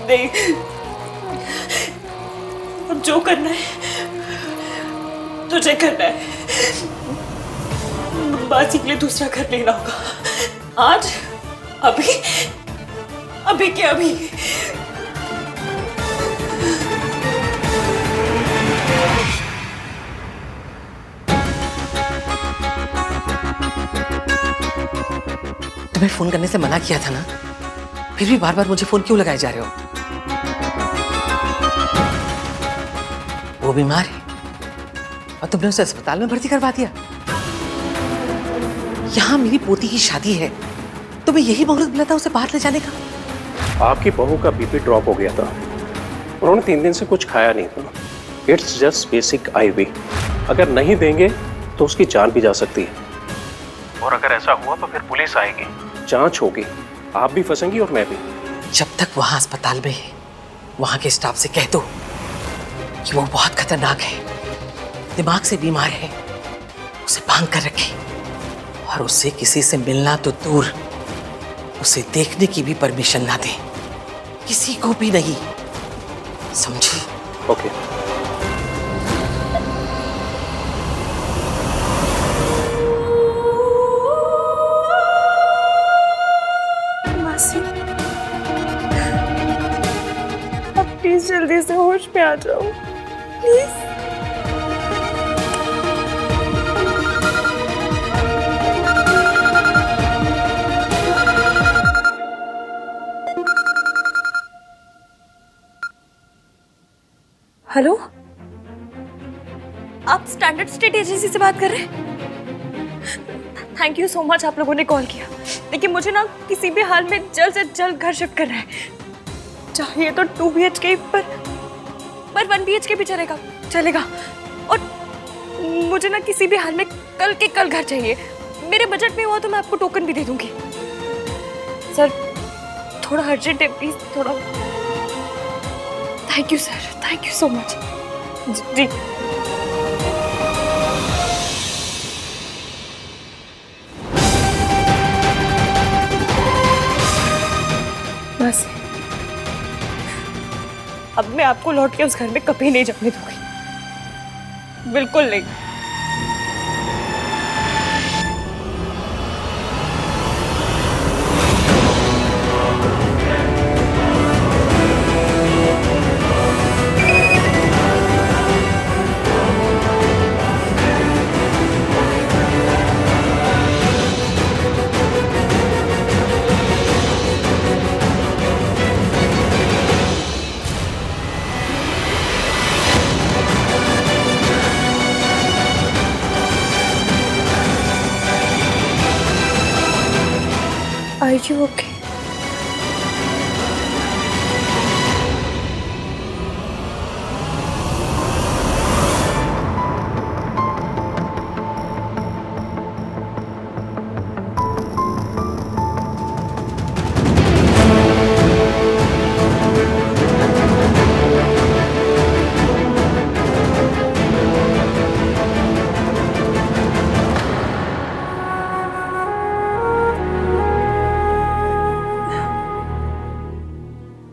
नहीं, अब जो करना है तुझे करना है। बाजी के लिए दूसरा घर लेना होगा आज, अभी, अभी के अभी। तुम्हें फोन करने से मना किया था ना, फिर भी बार बार मुझे फोन क्यों लगाए जा रहे हो? वो बीमार है और तुमने उसे अस्पताल में भर्ती करवा दिया। यहाँ मेरी पोती की शादी है, तुम्हें यही मुहूर्त मिला था उसे बाहर ले जाने का? आपकी बहू का बीपी ड्रॉप हो गया था, उन्होंने 3 दिन से कुछ खाया नहीं था। इट्स जस्ट बेसिक IV, अगर नहीं देंगे तो उसकी जान भी जा सकती है। और अगर ऐसा हुआ तो फिर पुलिस आएगी, जांच होगी, आप भी फंसेंगी और मैं भी। जब तक वहां अस्पताल में है, वहां के स्टाफ से कह दो कि वो बहुत खतरनाक है, दिमाग से बीमार है, उसे बांध कर रखे और उससे किसी से मिलना तो दूर, उसे देखने की भी परमिशन ना दें, किसी को भी नहीं, समझी? ओके। मासी, अब प्लीज जल्दी से होश में आ जाओ, प्लीज। हेलो, आप स्टैंडर्ड स्टेट एजेंसी से बात कर रहे हैं? थैंक यू सो मच, आप लोगों ने कॉल किया। लेकिन मुझे ना किसी भी हाल में जल्द से जल्द घर शिफ्ट करना है। चाहिए तो 2 BHK पर 1 BHK भी चलेगा। और मुझे ना किसी भी हाल में कल के कल घर चाहिए। मेरे बजट में हुआ तो मैं आपको टोकन भी दे दूंगी। सर, थोड़ा अर्जेंट है, प्लीज थोड़ा। Thank you sir, thank you so much. जी। बस अब मैं आपको लौट के उस घर में कभी नहीं जाने दूंगी, बिल्कुल नहीं। Are you okay?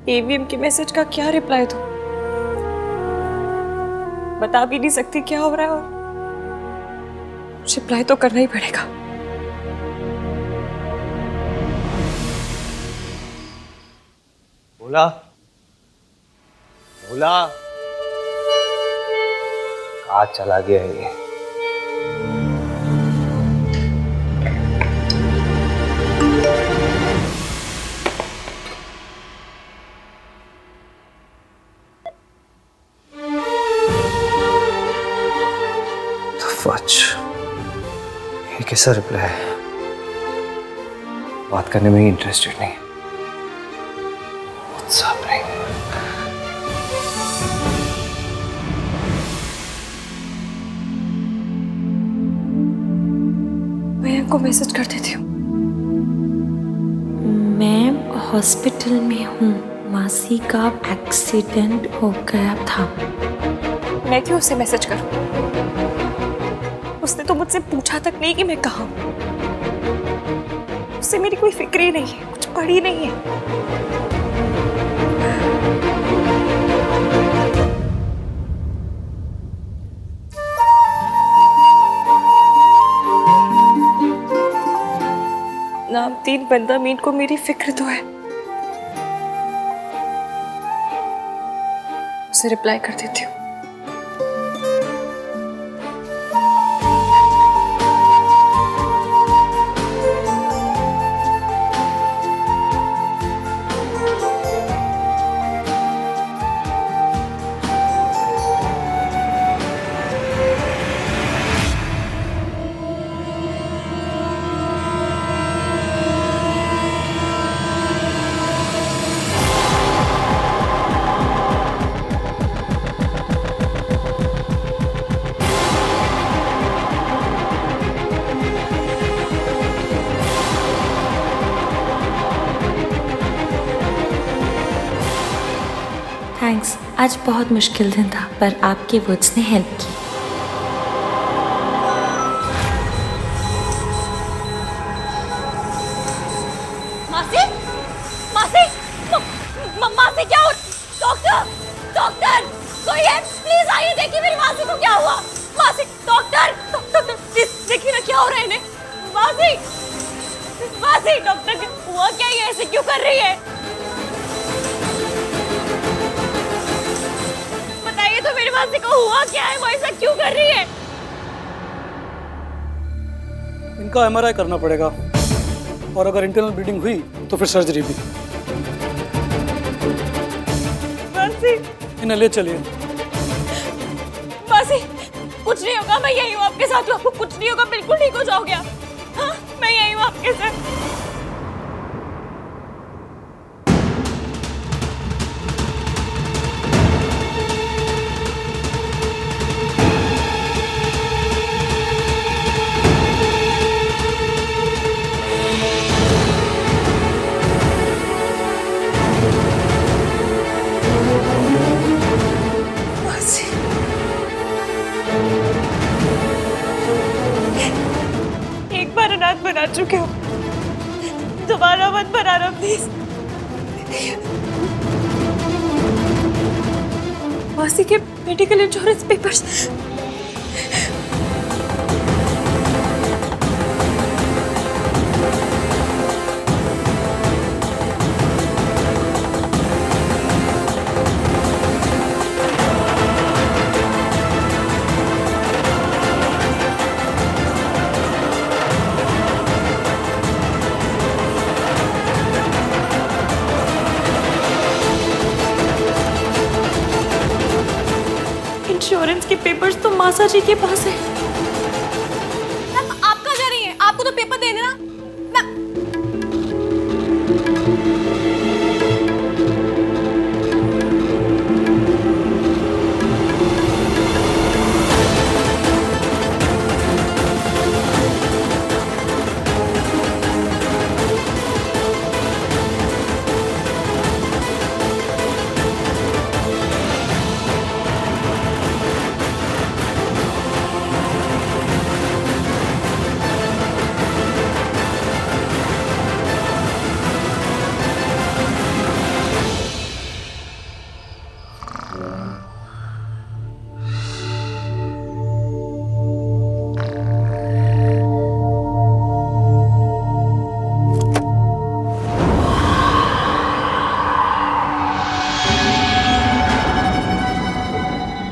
AVM के मैसेज का क्या रिप्लाई दूं? बता भी नहीं सकती क्या हो रहा है और रिप्लाई तो करना ही पड़ेगा। भोला, भोला, कहाँ चला गया ये? ये कैसा रिप्लाई है? बात करने में ही इंटरेस्टेड नहीं। What's happening? मैं इनको मैसेज कर देती हूँ। मैं हॉस्पिटल में हूँ। मासी का एक्सीडेंट हो गया था। मैं क्यों उसे मैसेज करूं? उसने तो मुझसे पूछा तक नहीं कि मैं कहाँ हूं। उससे मेरी कोई फिक्र ही नहीं है, कुछ पड़ी नहीं है। नामतीन बंदा मीन को मेरी फिक्र तो है। उसे रिप्लाई कर देती हूँ। थैंक्स, आज बहुत मुश्किल दिन था पर आपके वर्ड्स ने हेल्प की। मासी, मासी, मासी क्या हो? डॉक्टर, डॉक्टर, कोई है? प्लीज आइए, देखिए मेरी मासी को क्या हुआ। मासी, डॉक्टर, डॉक्टर, प्लीज देखिए ना क्या हो रहा है इन्हें। मासी, मासी, डॉक्टर हुआ क्या? ये ऐसे क्यों कर रही है? बताइए तो मेरी मासी को हुआ क्या है? वो ऐसा क्यों कर रही है? इनका एमआरआई करना पड़ेगा और अगर इंटरनल ब्लीडिंग हुई तो फिर सर्जरी भी। मासी, इन्हें ले चलिए। मासी, कुछ नहीं होगा, मैं यही हूँ आपके साथ। आपको कुछ नहीं होगा, बिल्कुल ठीक हो जाओगे आप। हाँ, मैं यही हूँ आपके साथ। एक बार अनाथ बना चुके हो, दोबारा मत बनाना प्लीज। मासी के मेडिकल इंश्योरेंस पेपर्स। इंश्योरेंस के पेपर्स तो मासा जी के पास है। आप कहाँ जा रही हैं? आपको तो पेपर देने ना।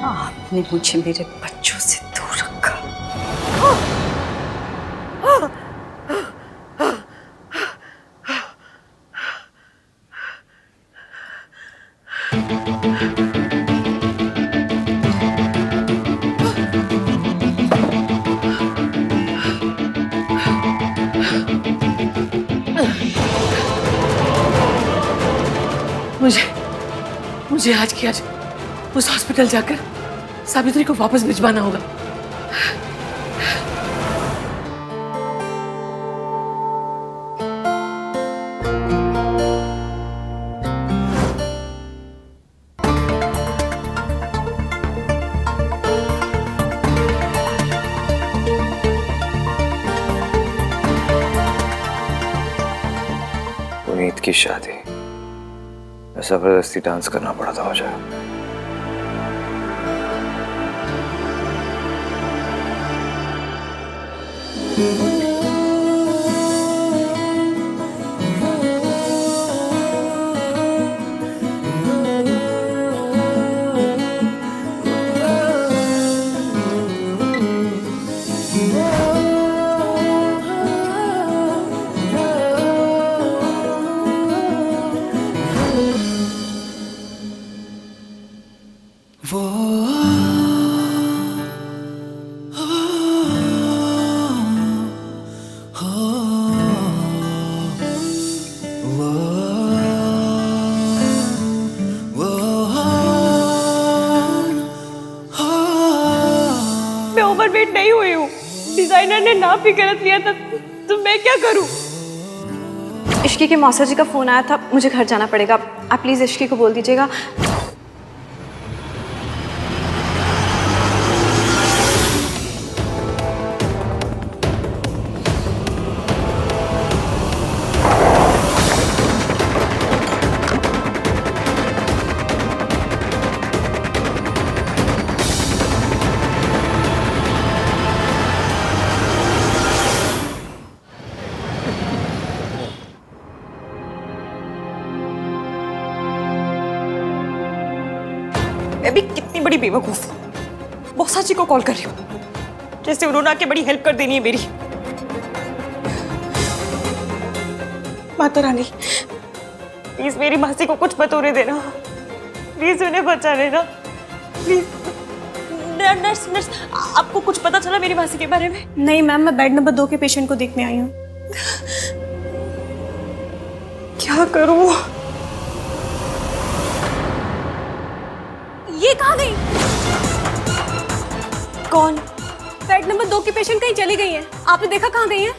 आपने मुझे मेरे बच्चों से दूर रखा। मुझे आज की आज उस हॉस्पिटल जाकर सावित्री को वापस भिजवाना होगा। की शादी, जबरदस्ती डांस करना पड़ा था मुझे। मैं ओवरवेट नहीं हुई हूँ। डिजाइनर ने नाप भी गलत लिया था, तो मैं क्या करूँ? इश्की के मौसा जी का फोन आया था, मुझे घर जाना पड़ेगा। आप प्लीज इश्की को बोल दीजिएगा। मैं भी कितनी बड़ी बेवकूफ हूँ। मौसा जी को कॉल कर रही हूँ, जैसे उन्होंने आके बड़ी हेल्प कर देनी है मेरी। माता रानी, प्लीज मेरी मासी को कुछ मत होने देना। प्लीज उन्हें बचा लेना, प्लीज। नर्स नर्स, आपको कुछ पता चला मेरी मासी के बारे में? नहीं मैम, मैं बेड नंबर 2 के पेशेंट को देखने आई हूँ। क्या करूँ? ये कहाँ गई? कौन? बेड नंबर 2 की पेशेंट कहीं चली गई है। आपने देखा कहाँ गई है?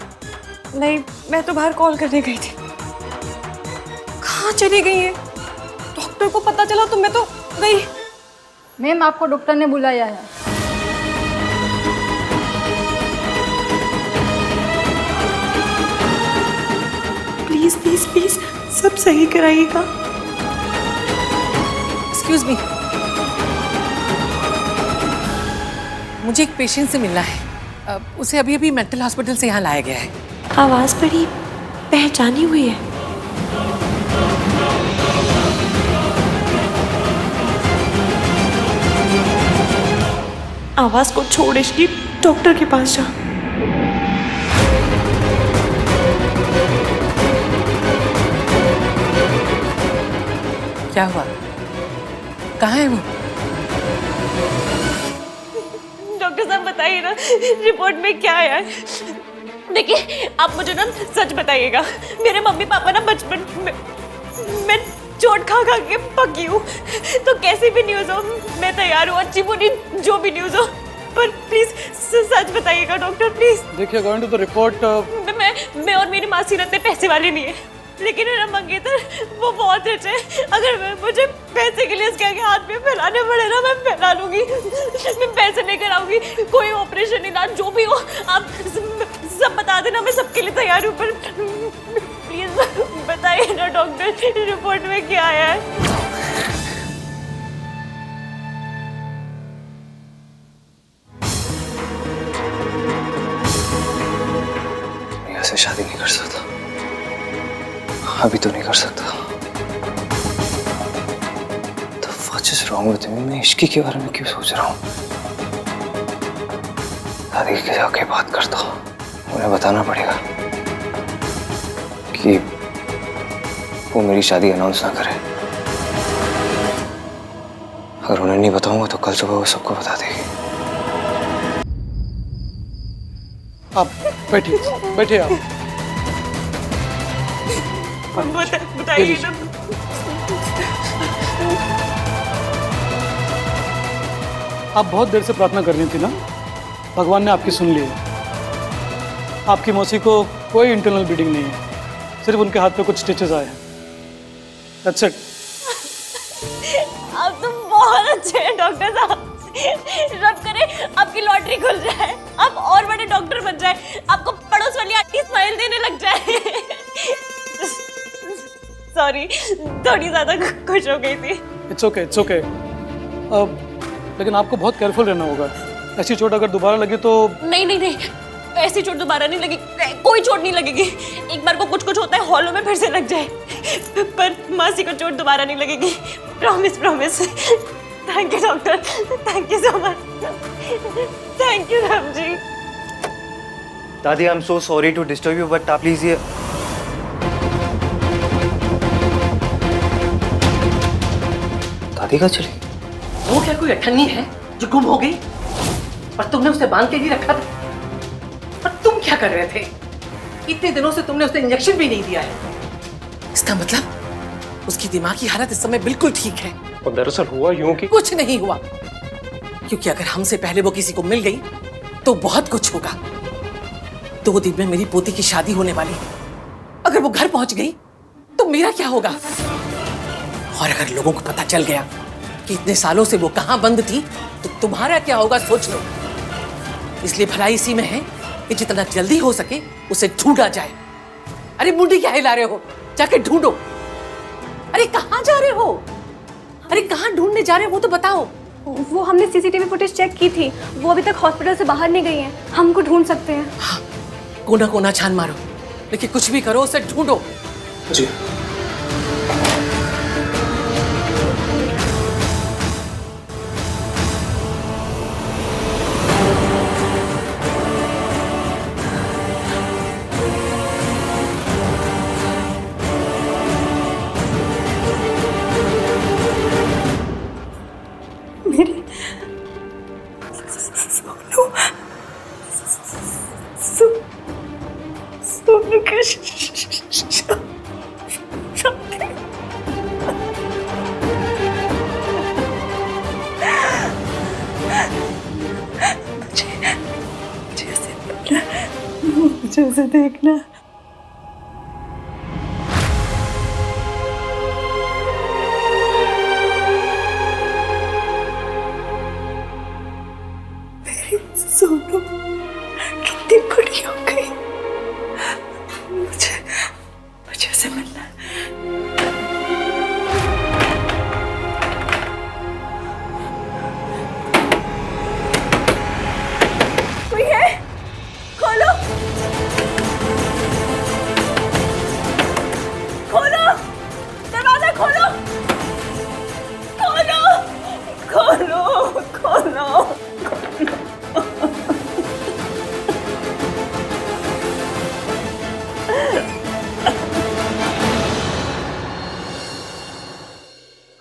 नहीं, मैं तो बाहर कॉल करने गई थी। कहाँ चली गई है? डॉक्टर को पता चला तो मैं तो गई। मैम, आपको डॉक्टर ने बुलाया है। प्लीज प्लीज प्लीज सब सही कराइएगा। एक्सक्यूज मी, मुझे एक पेशेंट से मिलना है। उसे अभी अभी मेंटल हॉस्पिटल से यहाँ लाया गया है। आवाज़ बड़ी पहचानी हुई है। आवाज को छोड़ इसकी, डॉक्टर के पास जा। क्या हुआ? कहाँ है वो? डॉक्टर साहब बताइए ना, रिपोर्ट में क्या आया है? देखिए, आप मुझे ना सच बताइएगा। मेरे मम्मी पापा ना बचपन में मैं चोट खा खा के पकी हूँ, तो कैसी भी न्यूज़ हो मैं तैयार हूँ, अच्छी बुरी जो भी न्यूज़ हो। पर प्लीज सच बताइएगा डॉक्टर, प्लीज। देखिए, अकॉर्डिंग टू द रिपोर्ट, मैं और मेरी मासी रहते पैसे वाले नहीं है, लेकिन मेरा मंगेतर वो बहुत रिच है। अगर मुझे पैसे के लिए इसके आगे हाथ में फैलाने पड़े ना, मैं फैला लूंगी। मैं पैसे लेकर आऊंगी, कोई ऑपरेशन इलाज जो भी हो आप सब बता देना, मैं सबके लिए तैयार हूँ। पर प्लीज बताइए ना डॉक्टर, रिपोर्ट में क्या आया है? ऐसे शादी नहीं कर सकता, अभी तो नहीं कर सकता। तो what is wrong with me? मैं इश्की के बारे में क्यों सोच रहा हूँ? दादी के जाके बात करता हूँ, उन्हें बताना पड़ेगा कि वो मेरी शादी अनाउंस ना करे। अगर उन्हें नहीं बताऊंगा तो कल सुबह वो सबको बता देगी। आप बैठिए, बैठिए आप। बताइए ना। आप बहुत देर से प्रार्थना कर रही थी ना, भगवान ने आपकी सुन ली है। आपकी मौसी को कोई इंटरनल ब्लीडिंग नहीं है, सिर्फ उनके हाथ पे कुछ स्टिचेस आए हैं। That's it. आप तो बहुत अच्छे हैं डॉक्टर साहब। रब करे आपकी लॉटरी खुल जाए, आप और बड़े डॉक्टर बन जाए, आपको पड़ोस वाली आंटी स्माइल देने लग जाए। सॉरी, थोड़ी ज्यादा खुश हो गई थी। It's okay, it's okay. लेकिन आपको बहुत केयरफुल रहना होगा। ऐसी चोट अगर दोबारा लगी तो। नहीं नहीं नहीं, ऐसी चोट दोबारा नहीं लगी, कोई चोट नहीं लगेगी। एक बार को कुछ कुछ होता है, हॉलों में फिर से लग जाए, पर मासी को चोट दोबारा नहीं लगेगी, promise promise. Thank you doctor, thank you so much, thank you Ram ji. दादी, I am so sorry to disturb you, but आप प्लीज ये। दादी कहाँ चली? वो क्या कोई अठन्नी है जो गुम हो गई? और तुमने उसे बांध के नहीं रखा था? और तुम क्या कर रहे थे? इतने दिनों से तुमने उसे इंजेक्शन भी नहीं दिया है। इसका मतलब उसकी दिमागी हालत इस समय बिल्कुल ठीक है। और दरअसल हुआ यूं कि कुछ नहीं हुआ, क्योंकि अगर हमसे पहले वो किसी को मिल गई तो बहुत कुछ होगा। 2 दिन में मेरी पोती की शादी होने वाली है। अगर वो घर पहुंच गई तो मेरा क्या होगा? और अगर लोगों को पता चल गया कि इतने सालों से वो कहां बंद थी तो तुम्हारा क्या होगा, सोच लो। इसलिए भलाई इसी में है कि जितना जल्दी हो सके उसे ढूंढा जाए। अरे मुंडी क्या हिला रहे हो? जाके ढूंढो। अरे कहां जा रहे हो? अरे कहां ढूंढने जा रहे हो वो तो बताओ। वो हमने सीसीटीवी फुटेज चेक की थी, वो अभी तक हॉस्पिटल से बाहर नहीं गई हैं। हम उनको ढूंढ सकते हैं। हाँ, कोना कोना छान मारो, लेकिन कुछ भी करो उसे ढूंढो। जी। सोनू के मुझे उसे देखना। मेरी सोनू कितनी बड़ी हो गई। मुझे उसे मिलना है। कोई है? खोलो, खोलो, दरवाजा खोलो, खोलो, खोलो, खोलो।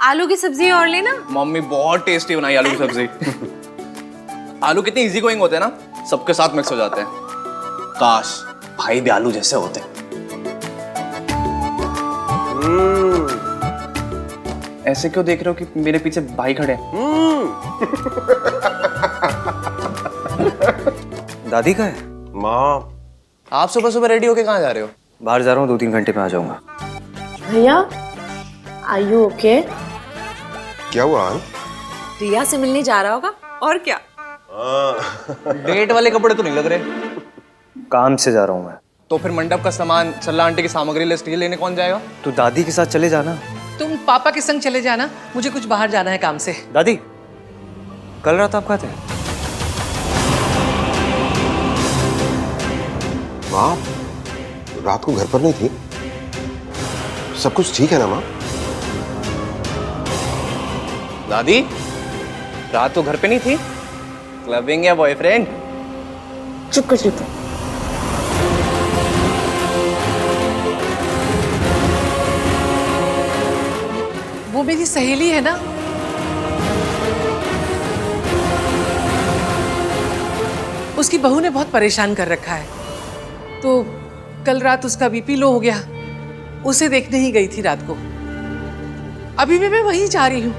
आलू की सब्जी और लेना। मम्मी बहुत टेस्टी बनाई आलू की सब्जी। आलू कितने इजी गोइंग होते हैं ना, सबके साथ मिक्स हो जाते हैं। काश भाई भी आलू जैसे होते। ऐसे क्यों देख रहे हो कि मेरे पीछे भाई खड़े हैं? दादी का है? माँ, आप सुबह सुबह रेडी होके कहाँ जा रहे हो? बाहर जा रहा हूँ, 2-3 घंटे में आ जाऊंगा। भैया, आर यू ओके? क्या हुआ? रिया से मिलने जा रहा होगा और क्या? डेट वाले कपड़े तो नहीं लग रहे। काम से जा रहा हूँ मैं। तो फिर मंडप का सामान, सल्ला आंटी की सामग्री लिस्ट ये लेने कौन जाएगा? तो दादी के साथ चले जाना। तुम पापा के संग चले जाना, मुझे कुछ बाहर जाना है काम से। दादी, कल रात आप कहाँ थे? माँ, रात को घर पर नहीं थी? सब कुछ ठीक है ना माँ? दादी, रात तो घर पे नहीं थी? क्लबिंग या बॉयफ्रेंड? चुप कर, चुप। वो मेरी सहेली है ना। उसकी बहू ने बहुत परेशान कर रखा है, तो कल रात उसका बीपी लो हो गया, उसे देखने ही गई थी रात को। अभी भी मैं वहीं जा रही हूँ।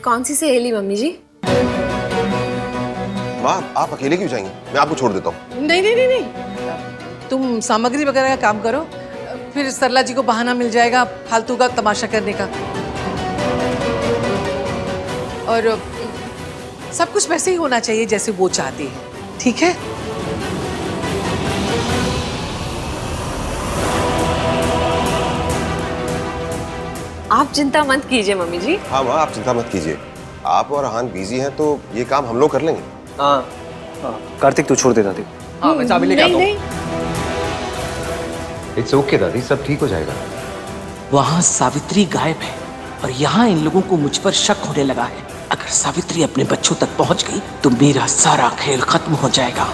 कौन सी सहेली मम्मी जी? माँ, आप अकेले क्यों जाएंगे? मैं आपको छोड़ देता हूँ। नहीं नहीं नहीं नहीं, तुम सामग्री वगैरह का काम करो, फिर सरला जी को बहाना मिल जाएगा फालतू का तमाशा करने का। और सब कुछ वैसे ही होना चाहिए जैसे वो चाहती है, ठीक है? आप चिंता मत कीजिए मम्मी जी। हाँ माँ, आप चिंता मत कीजिए। आप और हान बिजी हैं तो ये काम हम लोग कर लेंगे। हाँ कार्तिक तू छोड़ दे दादी। हाँ मैं चाबी लेके आता हूँ। इट्स ओके दादी, सब ठीक हो जाएगा। वहां सावित्री गायब है और यहाँ इन लोगों को मुझ पर शक होने लगा है। अगर सावित्री अपने बच्चों तक पहुंच गई तो मेरा सारा खेल खत्म हो जाएगा।